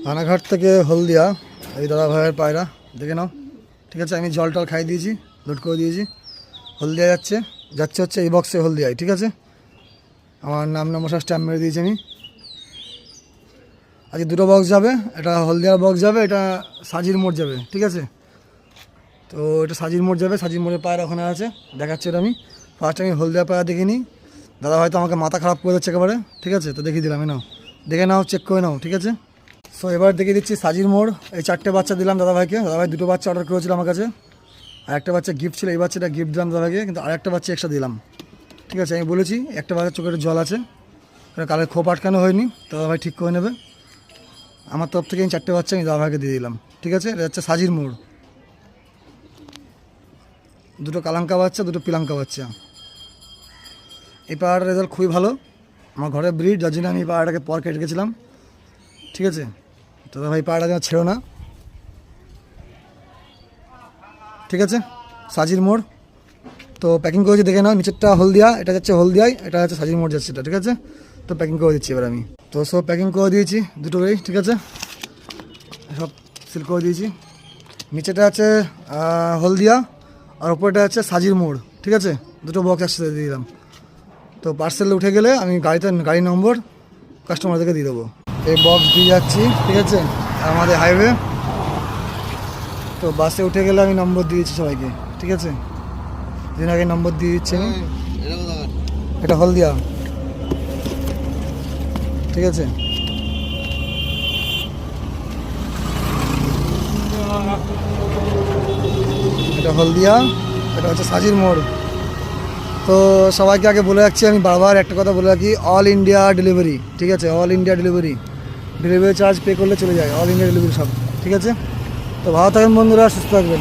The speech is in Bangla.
রানাঘাট থেকে হলদিয়া এই দাদা ভাইয়ের পায়রা দেখে নাও। ঠিক আছে, আমি জল টল খাই দিয়েছি, লোড করে দিয়েছি। হলদিয়া যাচ্ছে যাচ্ছে হচ্ছে এই বক্সে হলদিয়ায়। ঠিক আছে, আমার নাম নমস্কার স্ট্যাম্প মেরে দিয়েছি আমি। আজকে দুটো বক্স যাবে, এটা হলদিয়ার বক্স যাবে, এটা সাজির মোড় যাবে। ঠিক আছে, তো এটা সাজির মোড় যাবে, সাজির মোড়ের পায়রা ওখানে আছে, দেখাচ্ছে এটা আমি। ফার্স্ট আমি হলদিয়া পায়রা দেখে নিই। দাদা হয়তো আমাকে মাথা খারাপ করে দিচ্ছে একেবারে। ঠিক আছে, তো দেখিয়ে দিলাম, নাও দেখে নাও, চেক করে নাও। ঠিক আছে, সো এবার দেখিয়ে দিচ্ছি সাজির মোড়। এই 4টে বাচ্চা দিলাম দাদা ভাইকে। দাদা ভাই 2টো বাচ্চা অর্ডার করেছিল আমার কাছে, আর একটা বাচ্চা গিফট ছিল। এই বাচ্চাটা গিফট দিলাম দাদা ভাইকে, কিন্তু আরেকটা বাচ্চা এক্সট্রা দিলাম। ঠিক আছে, আমি বলেছি একটা বাচ্চার চোখের জল আছে, কালে খোপ আটকানো হয়নি, দাদা ভাই ঠিক করে নেবে। আমার তরফ থেকে আমি 4টে বাচ্চা আমি দাদা ভাইকে দিয়ে দিলাম। ঠিক আছে, এটা হচ্ছে সাজির মোড়। 2টো কালাঙ্কা বাচ্চা, 2টো পিলাঙ্কা বাচ্চা। এই পাড়াটার রেজাল্ট খুবই ভালো, আমার ঘরে ব্রিড, যার জন্য আমি এই পাড়াটাকে পর কেটে গেছিলাম। ঠিক আছে, দাদা ভাই পাড়াটা যেন ছেড়ো না। ঠিক আছে, সাজির মোড় তো প্যাকিং করেছি, দেখে নাও। নিচেরটা হলদিয়া, এটা যাচ্ছে হলদিয়ায়, এটা হচ্ছে সাজির মোড় যাচ্ছে এটা। ঠিক আছে, তো প্যাকিং করে দিচ্ছি এবার আমি। তো সব প্যাকিং করে দিয়েছি দুটোকেই। ঠিক আছে, সব সিল করে দিয়েছি। নিচেটা আছে হলদিয়া, আর ওপরটা আছে সাজির মোড়। ঠিক আছে, দুটো বক্স একসাথে দিয়ে দিলাম। তো পার্সেল উঠে গেলে আমি গাড়ি নম্বর কাস্টমারদেরকে দিয়ে দেবো। এই বক্স দিয়ে যাচ্ছি। ঠিক আছে, আমাদের হাইওয়ে। তো বাসে উঠে গেলে আমি নম্বর দিয়েছি সবাইকে। ঠিক আছে, দিন আগে নম্বর দিয়ে দিচ্ছি আমি। এটা হলদিয়া। ঠিক আছে, এটা হলদিয়া, এটা হচ্ছে সাজির মোড়। তো সবাইকে আগে বলে রাখছি, আমি বারবার একটা কথা বলে রাখি, অল ইন্ডিয়া ডেলিভারি। ঠিক আছে, all India delivery charge pay করলে চলে যায়, অল ইন্ডিয়া ডেলিভারি সব। ঠিক আছে, তো ভালো থাকবেন বন্ধুরা, সুস্থ থাকবেন।